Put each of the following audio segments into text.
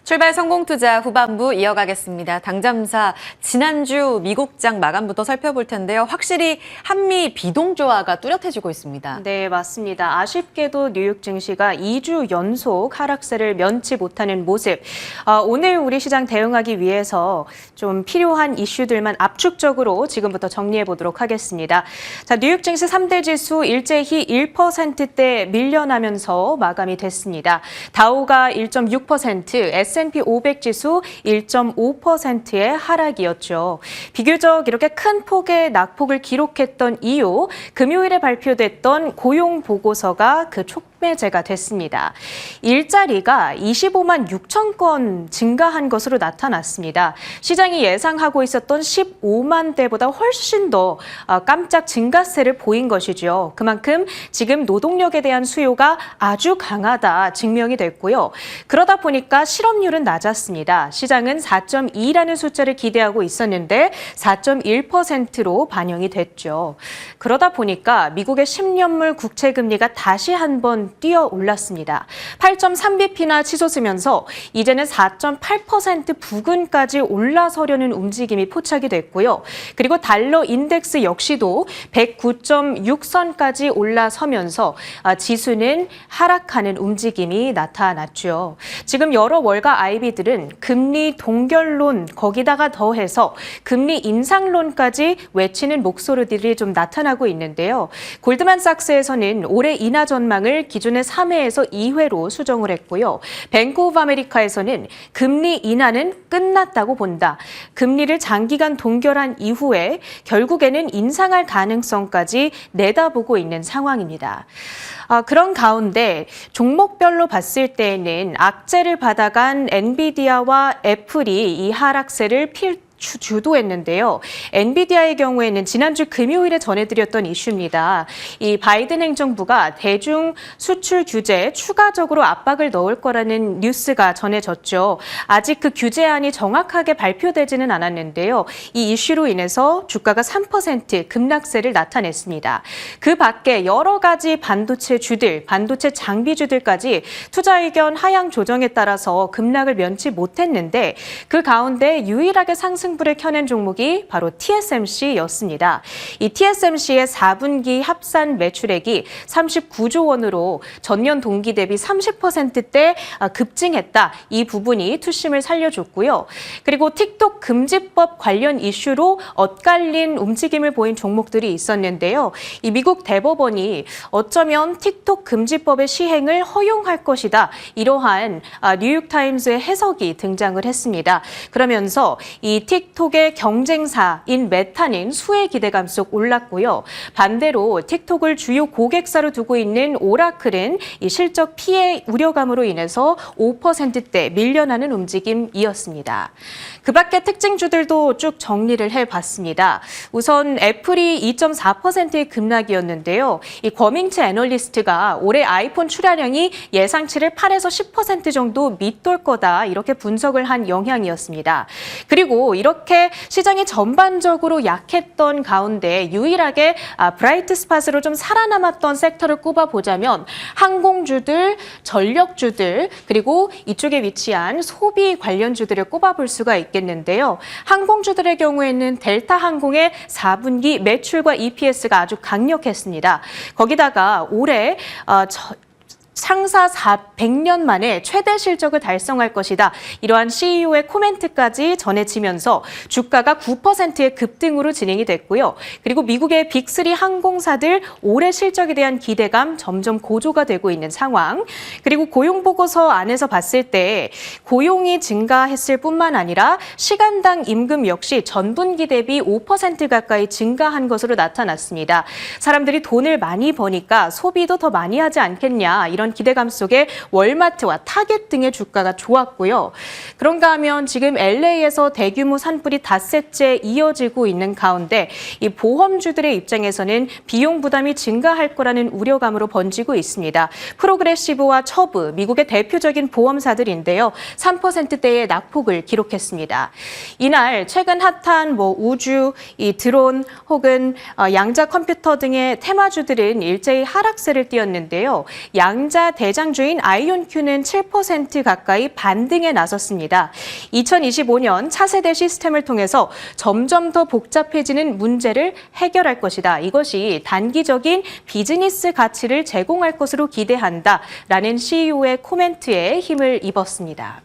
출발 성공투자 후반부 이어가겠습니다. 당잠사 지난주 미국장 마감부터 살펴볼 텐데요. 확실히 한미 비동조화가 뚜렷해지고 있습니다. 네, 맞습니다. 아쉽게도 뉴욕 증시가 2주 연속 하락세를 면치 못하는 모습. 오늘 우리 시장 대응하기 위해서 좀 필요한 이슈들만 압축적으로 지금부터 정리해 보도록 하겠습니다. 자, 뉴욕 증시 3대 지수 일제히 1%대 밀려나면서 마감이 됐습니다. 다우가 1.6%, S&P 500 지수 1.5%의 하락이었죠. 비교적 이렇게 큰 폭의 낙폭을 기록했던 이유, 금요일에 발표됐던 고용 보고서가 그 촉매제가 됐습니다. 일자리가 25만 6천 건 증가한 것으로 나타났습니다. 시장이 예상하고 있었던 15만 대보다 훨씬 더 깜짝 증가세를 보인 것이죠. 그만큼 지금 노동력에 대한 수요가 아주 강하다 증명이 됐고요. 그러다 보니까 실업률은 낮았습니다. 시장은 4.2라는 숫자를 기대하고 있었는데 4.1%로 반영이 됐죠. 그러다 보니까 미국의 10년물 국채금리가 다시 한번 뛰어 올랐습니다. 8.3bp나 치솟으면서 이제는 4.8% 부근까지 올라서려는 움직임이 포착이 됐고요. 그리고 달러 인덱스 역시도 109.6선까지 올라서면서 지수는 하락하는 움직임이 나타났죠. 지금 여러 월가 IB들은 금리 동결론 거기다가 더해서 금리 인상론까지 외치는 목소리들이 좀 나타나고 있는데요. 골드만삭스에서는 올해 인하 전망을 기존의 3회에서 2회로 수정을 했고요. 뱅크 오브 아메리카에서는 금리 인하는 끝났다고 본다. 금리를 장기간 동결한 이후에 결국에는 인상할 가능성까지 내다보고 있는 상황입니다. 그런 가운데 종목별로 봤을 때에는 악재를 받아간 엔비디아와 애플이 이 하락세를 주도했는데요. 엔비디아의 경우에는 지난주 금요일에 전해드렸던 이슈입니다. 이 바이든 행정부가 대중 수출 규제에 추가적으로 압박을 넣을 거라는 뉴스가 전해졌죠. 아직 그 규제안이 정확하게 발표되지는 않았는데요. 이 이슈로 인해서 주가가 3% 급락세를 나타냈습니다. 그 밖에 여러 가지 반도체 장비주들까지 투자 의견 하향 조정에 따라서 급락을 면치 못했는데 그 가운데 유일하게 상승 불을 켜낸 종목이 바로 TSMC였습니다. 이 TSMC의 4분기 합산 매출액이 39조 원으로 전년 동기 대비 30%대 급증했다. 이 부분이 투심을 살려줬고요. 그리고 틱톡 금지법 관련 이슈로 엇갈린 움직임을 보인 종목들이 있었는데요. 이 미국 대법원이 어쩌면 틱톡 금지법의 시행을 허용할 것이다. 이러한 뉴욕타임스의 해석이 등장을 했습니다. 그러면서 이 틱톡의 경쟁사인 메타는 수혜 기대감 속 올랐고요. 반대로 틱톡을 주요 고객사로 두고 있는 오라클은 이 실적 피해 우려감으로 인해서 5%대 밀려나는 움직임이었습니다. 그 밖에 특징주들도 쭉 정리를 해봤습니다. 우선 애플이 2.4%의 급락이었는데요. 이 거밍치 애널리스트가 올해 아이폰 출하량이 예상치를 8에서 10% 정도 밑돌 거다 이렇게 분석을 한 영향이었습니다. 그리고 이렇게 시장이 전반적으로 약했던 가운데 유일하게 브라이트 스팟으로 좀 살아남았던 섹터를 꼽아보자면 항공주들, 전력주들, 그리고 이쪽에 위치한 소비 관련주들을 꼽아볼 수가 있겠는데요. 항공주들의 경우에는 델타 항공의 4분기 매출과 EPS가 아주 강력했습니다. 거기다가 올해 상사 100년 만에 최대 실적을 달성할 것이다. 이러한 CEO의 코멘트까지 전해지면서 주가가 9%의 급등으로 진행이 됐고요. 그리고 미국의 빅3 항공사들 올해 실적에 대한 기대감 점점 고조가 되고 있는 상황. 그리고 고용보고서 안에서 봤을 때 고용이 증가했을 뿐만 아니라 시간당 임금 역시 전분기 대비 5% 가까이 증가한 것으로 나타났습니다. 사람들이 돈을 많이 버니까 소비도 더 많이 하지 않겠냐 이런 기대감 속에 월마트와 타겟 등의 주가가 좋았고요. 그런가 하면 지금 LA에서 대규모 산불이 닷새째 이어지고 있는 가운데 이 보험주들의 입장에서는 비용 부담이 증가할 거라는 우려감으로 번지고 있습니다. 프로그레시브와 처브, 미국의 대표적인 보험사들인데요. 3%대의 낙폭을 기록했습니다. 이날 최근 핫한 우주, 이 드론 혹은 양자 컴퓨터 등의 테마주들은 일제히 하락세를 띄었는데요. 양자 삼자 대장주인 아이온큐는 7% 가까이 반등에 나섰습니다. 2025년 차세대 시스템을 통해서 점점 더 복잡해지는 문제를 해결할 것이다. 이것이 단기적인 비즈니스 가치를 제공할 것으로 기대한다라는 CEO의 코멘트에 힘을 입었습니다.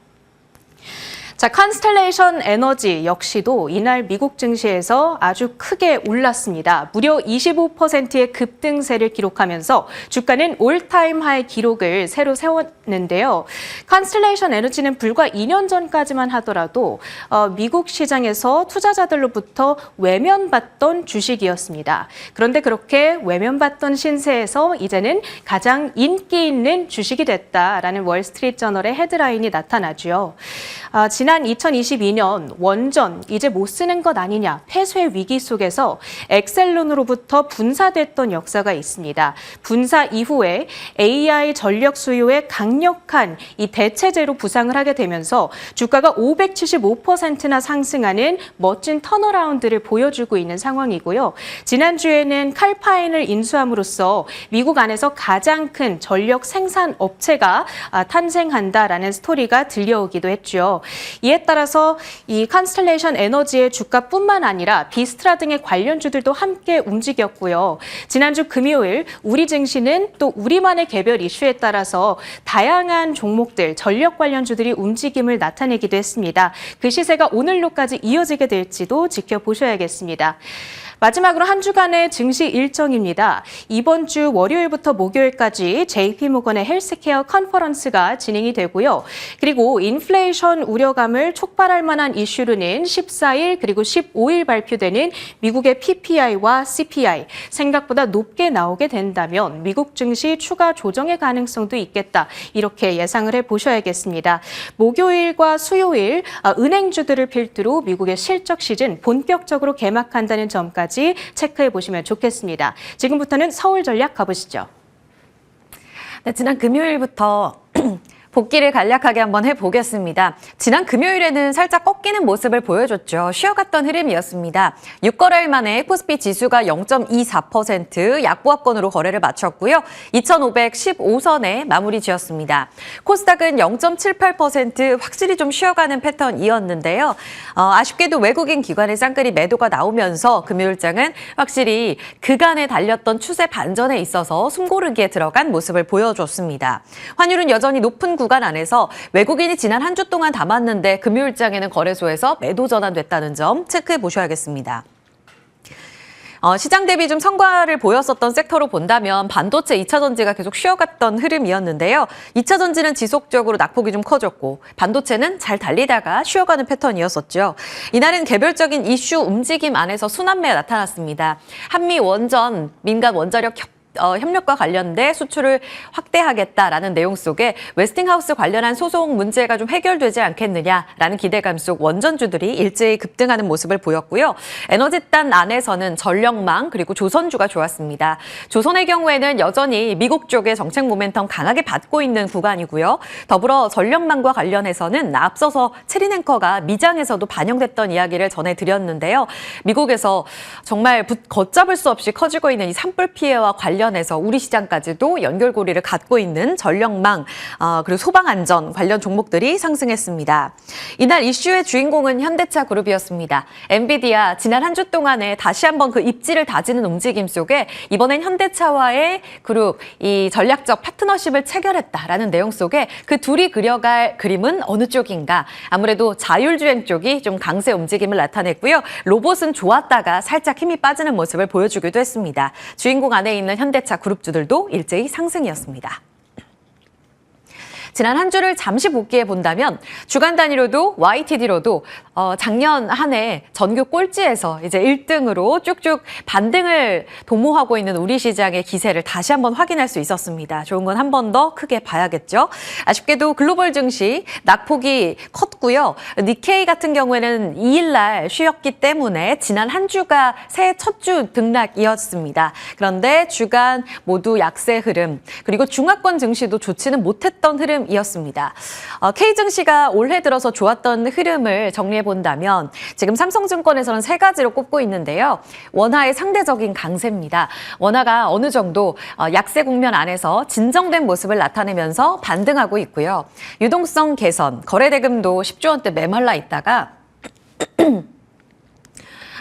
자, 컨스텔레이션 에너지 역시도 이날 미국 증시에서 아주 크게 올랐습니다. 무려 25%의 급등세를 기록하면서 주가는 올타임 하이 기록을 새로 세웠는데요. 컨스텔레이션 에너지는 불과 2년 전까지만 하더라도 미국 시장에서 투자자들로부터 외면받던 주식이었습니다. 그런데 그렇게 외면받던 신세에서 이제는 가장 인기 있는 주식이 됐다라는 월스트리트저널의 헤드라인이 나타나죠. 지난 2022년 원전 이제 못 쓰는 것 아니냐 폐쇄 위기 속에서 엑셀론으로부터 분사됐던 역사가 있습니다. 분사 이후에 AI 전력 수요에 강력한 이 대체제로 부상을 하게 되면서 주가가 575%나 상승하는 멋진 턴어라운드를 보여주고 있는 상황이고요. 지난주에는 칼파인을 인수함으로써 미국 안에서 가장 큰 전력 생산 업체가 탄생한다라는 스토리가 들려오기도 했죠. 이에 따라서 이 컨스텔레이션 에너지의 주가뿐만 아니라 비스트라 등의 관련주들도 함께 움직였고요. 지난주 금요일 우리 증시는 또 우리만의 개별 이슈에 따라서 다양한 종목들, 전력 관련주들이 움직임을 나타내기도 했습니다. 그 시세가 오늘로까지 이어지게 될지도 지켜보셔야겠습니다. 마지막으로 한 주간의 증시 일정입니다. 이번 주 월요일부터 목요일까지 JP모건의 헬스케어 컨퍼런스가 진행이 되고요. 그리고 인플레이션 우려감을 촉발할 만한 이슈로는 14일 그리고 15일 발표되는 미국의 PPI와 CPI, 생각보다 높게 나오게 된다면 미국 증시 추가 조정의 가능성도 있겠다. 이렇게 예상을 해보셔야겠습니다. 목요일과 수요일 은행주들을 필두로 미국의 실적 시즌 본격적으로 개막한다는 점까지 체크해 보시면 좋겠습니다. 지금부터는 서울 전략 가보시죠. 네, 지난 금요일부터 복귀를 간략하게 한번 해보겠습니다. 지난 금요일에는 살짝 꺾이는 모습을 보여줬죠. 쉬어갔던 흐름이었습니다. 6거래일 만에 코스피 지수가 0.24% 약보합권으로 거래를 마쳤고요. 2,515선에 마무리 지었습니다. 코스닥은 0.78% 확실히 좀 쉬어가는 패턴이었는데요. 아쉽게도 외국인 기관의 쌍끌이 매도가 나오면서 금요일장은 확실히 그간에 달렸던 추세 반전에 있어서 숨고르기에 들어간 모습을 보여줬습니다. 환율은 여전히 높은 구간 안에서 외국인이 지난 한 주 동안 담았는데 금요일장에는 거래소에서 매도 전환됐다는 점 체크해 보셔야겠습니다. 시장 대비 좀 성과를 보였었던 섹터로 본다면 반도체 2차 전지가 계속 쉬어갔던 흐름이었는데요. 2차 전지는 지속적으로 낙폭이 좀 커졌고 반도체는 잘 달리다가 쉬어가는 패턴이었었죠. 이날은 개별적인 이슈 움직임 안에서 순환매가 나타났습니다. 한미 원전 민간 원자력 협력과 관련돼 수출을 확대하겠다라는 내용 속에 웨스팅하우스 관련한 소송 문제가 좀 해결되지 않겠느냐라는 기대감 속 원전주들이 일제히 급등하는 모습을 보였고요. 에너지단 안에서는 전력망 그리고 조선주가 좋았습니다. 조선의 경우에는 여전히 미국 쪽의 정책 모멘텀 강하게 받고 있는 구간이고요. 더불어 전력망과 관련해서는 앞서서 체리냉커가 미장에서도 반영됐던 이야기를 전해드렸는데요. 미국에서 정말 걷잡을 수 없이 커지고 있는 이 산불 피해와 관련해서 우리 시장까지도 연결고리를 갖고 있는 전력망 그리고 소방안전 관련 종목들이 상승했습니다. 이날 이슈의 주인공은 현대차 그룹이었습니다. 엔비디아 지난 한 주 동안에 다시 한번 그 입지를 다지는 움직임 속에 이번엔 현대차와의 그룹 이 전략적 파트너십을 체결했다라는 내용 속에 그 둘이 그려갈 그림은 어느 쪽인가? 아무래도 자율주행 쪽이 좀 강세 움직임을 나타냈고요. 로봇은 좋았다가 살짝 힘이 빠지는 모습을 보여주기도 했습니다. 주인공 안에 있는 현대차 그룹주들도 일제히 상승이었습니다. 지난 한 주를 잠시 복귀해 본다면 주간 단위로도 YTD로도 작년 한 해 전교 꼴찌에서 이제 1등으로 쭉쭉 반등을 도모하고 있는 우리 시장의 기세를 다시 한번 확인할 수 있었습니다. 좋은 건 한 번 더 크게 봐야겠죠. 아쉽게도 글로벌 증시 낙폭이 컸고요. 니케이 같은 경우에는 2일 날 쉬었기 때문에 지난 한 주가 새해 첫 주 등락이었습니다. 그런데 주간 모두 약세 흐름 그리고 중화권 증시도 좋지는 못했던 흐름 흐름이었습니다. K 증시가 올해 들어서 좋았던 흐름을 정리해 본다면 지금 삼성증권에서는 세 가지로 꼽고 있는데요. 원화의 상대적인 강세입니다. 원화가 어느 정도 약세 국면 안에서 진정된 모습을 나타내면서 반등하고 있고요. 유동성 개선, 거래대금도 10조 원대 메말라 있다가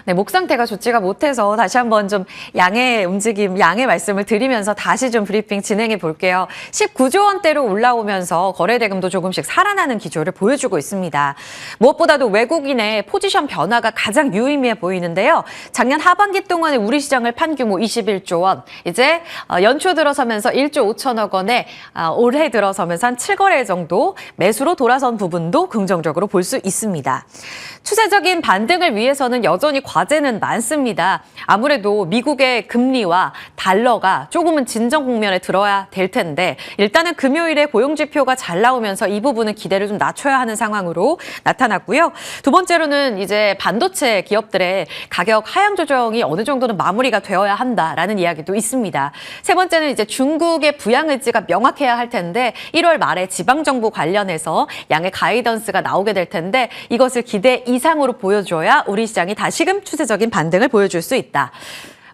네, 목 상태가 좋지가 못해서 다시 한번 좀 양의 움직임, 양의 말씀을 드리면서 다시 좀 브리핑 진행해 볼게요. 19조 원대로 올라오면서 거래대금도 조금씩 살아나는 기조를 보여주고 있습니다. 무엇보다도 외국인의 포지션 변화가 가장 유의미해 보이는데요. 작년 하반기 동안에 우리 시장을 판 규모 21조 원, 이제 연초 들어서면서 1조 5천억 원에 올해 들어서면서 한 7거래 정도 매수로 돌아선 부분도 긍정적으로 볼 수 있습니다. 추세적인 반등을 위해서는 여전히 과제는 많습니다. 아무래도 미국의 금리와 달러가 조금은 진정 국면에 들어야 될 텐데 일단은 금요일에 고용지표가 잘 나오면서 이 부분은 기대를 좀 낮춰야 하는 상황으로 나타났고요. 두 번째로는 이제 반도체 기업들의 가격 하향 조정이 어느 정도는 마무리가 되어야 한다라는 이야기도 있습니다. 세 번째는 이제 중국의 부양 의지가 명확해야 할 텐데 1월 말에 지방정부 관련해서 양의 가이던스가 나오게 될 텐데 이것을 기대 이상으로 보여줘야 우리 시장이 다시금 추세적인 반등을 보여줄 수 있다.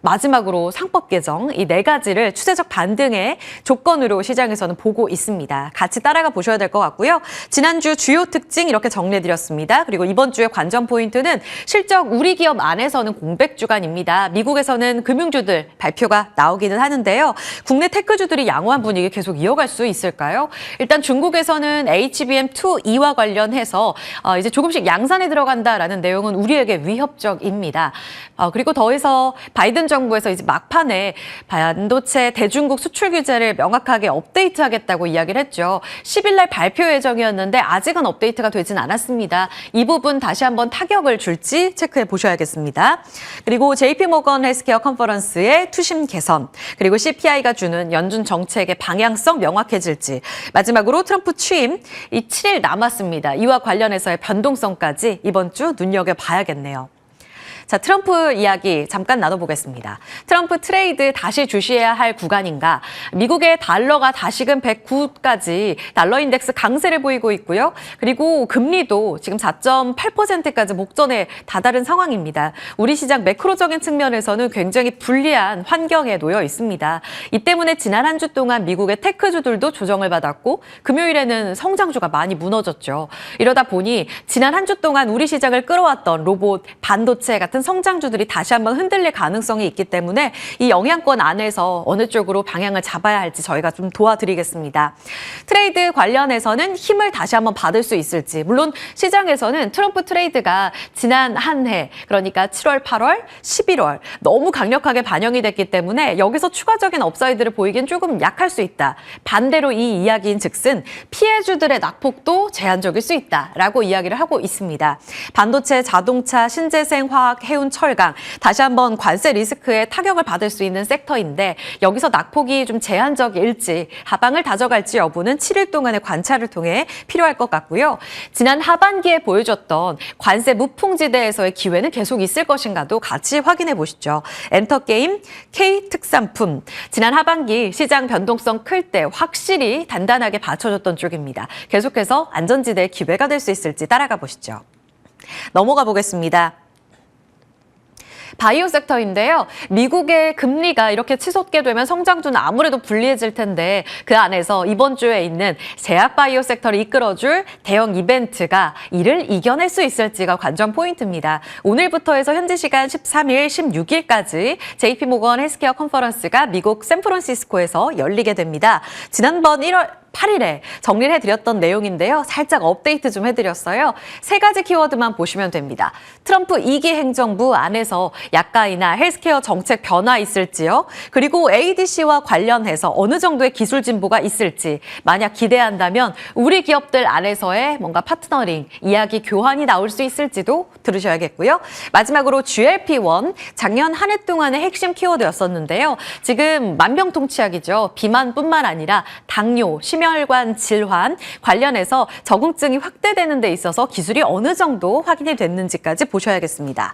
마지막으로 상법 개정, 이 네 가지를 추세적 반등의 조건으로 시장에서는 보고 있습니다. 같이 따라가 보셔야 될 것 같고요. 지난주 주요 특징 이렇게 정리해드렸습니다. 그리고 이번 주의 관전 포인트는 실적 우리 기업 안에서는 공백 주간입니다. 미국에서는 금융주들 발표가 나오기는 하는데요. 국내 테크주들이 양호한 분위기 계속 이어갈 수 있을까요? 일단 중국에서는 HBM2E와 관련해서 이제 조금씩 양산에 들어간다라는 내용은 우리에게 위협적입니다. 그리고 더해서 바이든 정부에서 이제 막판에 반도체 대중국 수출 규제를 명확하게 업데이트하겠다고 이야기를 했죠. 10일 날 발표 예정이었는데 아직은 업데이트가 되진 않았습니다. 이 부분 다시 한번 타격을 줄지 체크해 보셔야겠습니다. 그리고 JP모건 헬스케어 컨퍼런스의 투심 개선, 그리고 CPI가 주는 연준 정책의 방향성 명확해질지, 마지막으로 트럼프 취임 이 7일 남았습니다. 이와 관련해서의 변동성까지 이번 주 눈여겨봐야겠네요. 자, 트럼프 이야기 잠깐 나눠보겠습니다. 트럼프 트레이드 다시 주시해야 할 구간인가? 미국의 달러가 다시금 109까지 달러 인덱스 강세를 보이고 있고요. 그리고 금리도 지금 4.8%까지 목전에 다다른 상황입니다. 우리 시장 매크로적인 측면에서는 굉장히 불리한 환경에 놓여 있습니다. 이 때문에 지난 한 주 동안 미국의 테크주들도 조정을 받았고 금요일에는 성장주가 많이 무너졌죠. 이러다 보니 지난 한 주 동안 우리 시장을 끌어왔던 로봇, 반도체 같은 성장주들이 다시 한번 흔들릴 가능성이 있기 때문에 이 영향권 안에서 어느 쪽으로 방향을 잡아야 할지 저희가 좀 도와드리겠습니다. 트레이드 관련해서는 힘을 다시 한번 받을 수 있을지, 물론 시장에서는 트럼프 트레이드가 지난 한 해, 그러니까 7월, 8월, 11월 너무 강력하게 반영이 됐기 때문에 여기서 추가적인 업사이드를 보이긴 조금 약할 수 있다. 반대로 이 이야기인 즉슨 피해주들의 낙폭도 제한적일 수 있다라고 이야기를 하고 있습니다. 반도체, 자동차, 신재생, 화학, 해운, 철강 다시 한번 관세 리스크에 타격을 받을 수 있는 섹터인데 여기서 낙폭이 좀 제한적일지 하방을 다져갈지 여부는 7일 동안의 관찰을 통해 필요할 것 같고요. 지난 하반기에 보여줬던 관세 무풍지대에서의 기회는 계속 있을 것인가도 같이 확인해 보시죠. 엔터게임, K특산품 지난 하반기 시장 변동성 클 때 확실히 단단하게 받쳐줬던 쪽입니다. 계속해서 안전지대의 기회가 될 수 있을지 따라가 보시죠. 넘어가 보겠습니다. 바이오 섹터인데요. 미국의 금리가 이렇게 치솟게 되면 성장주는 아무래도 불리해질 텐데 그 안에서 이번 주에 있는 제약 바이오 섹터를 이끌어줄 대형 이벤트가 이를 이겨낼 수 있을지가 관전 포인트입니다. 오늘부터 해서 현지 시간 13일, 16일까지 JP모건 헬스케어 컨퍼런스가 미국 샌프란시스코에서 열리게 됩니다. 지난번 1월 8일에 정리를 해드렸던 내용인데요. 살짝 업데이트 좀 해드렸어요. 세 가지 키워드만 보시면 됩니다. 트럼프 2기 행정부 안에서 약가이나 헬스케어 정책 변화 있을지요. 그리고 ADC와 관련해서 어느 정도의 기술 진보가 있을지 만약 기대한다면 우리 기업들 안에서의 뭔가 파트너링, 이야기 교환이 나올 수 있을지도 들으셔야겠고요. 마지막으로 GLP-1 작년 한 해 동안의 핵심 키워드였었는데요. 지금 만병통치약이죠. 비만뿐만 아니라 당뇨, 심혈 심혈관 질환 관련해서 적응증이 확대되는 데 있어서 기술이 어느 정도 확인이 됐는지까지 보셔야겠습니다.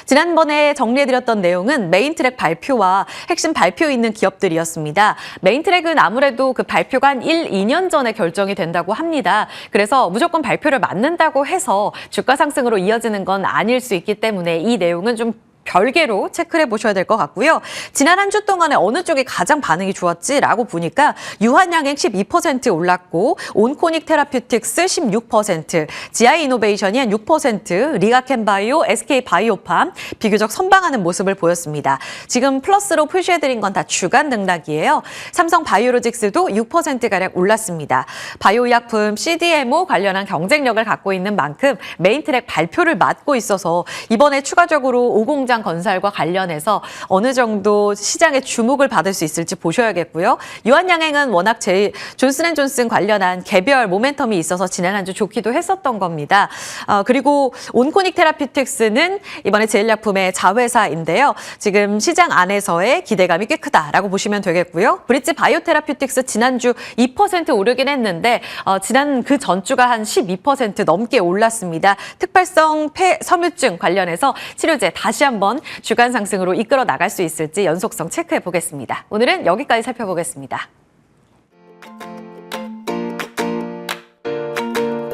지난번에 정리해드렸던 내용은 메인트랙 발표와 핵심 발표 있는 기업들이었습니다. 메인트랙은 아무래도 그 발표가 한 1, 2년 전에 결정이 된다고 합니다. 그래서 무조건 발표를 맞는다고 해서 주가 상승으로 이어지는 건 아닐 수 있기 때문에 이 내용은 좀 별개로 체크를 해보셔야 될 것 같고요. 지난 한 주 동안에 어느 쪽이 가장 반응이 좋았지라고 보니까 유한양행 12% 올랐고 온코닉 테라퓨틱스 16%, GI 이노베이션이 한 6%, 리가켄바이오, SK바이오팜 비교적 선방하는 모습을 보였습니다. 지금 플러스로 표시해드린 건 다 주간 등락이에요. 삼성바이오로직스도 6%가량 올랐습니다. 바이오의약품 CDMO 관련한 경쟁력을 갖고 있는 만큼 메인트랙 발표를 맞고 있어서 이번에 추가적으로 오공장 건설과 관련해서 어느 정도 시장의 주목을 받을 수 있을지 보셔야겠고요. 유한양행은 워낙 존슨앤존슨 관련한 개별 모멘텀이 있어서 지난 한 주 좋기도 했었던 겁니다. 그리고 온코닉 테라퓨틱스는 이번에 제일약품의 자회사인데요. 지금 시장 안에서의 기대감이 꽤 크다라고 보시면 되겠고요. 브릿지 바이오테라퓨틱스 지난주 2% 오르긴 했는데 지난 그 전주가 한 12% 넘게 올랐습니다. 특발성 폐섬유증 관련해서 치료제 다시 한번 주간 상승으로 이끌어 나갈 수 있을지 연속성 체크해 보겠습니다. 오늘은 여기까지 살펴보겠습니다.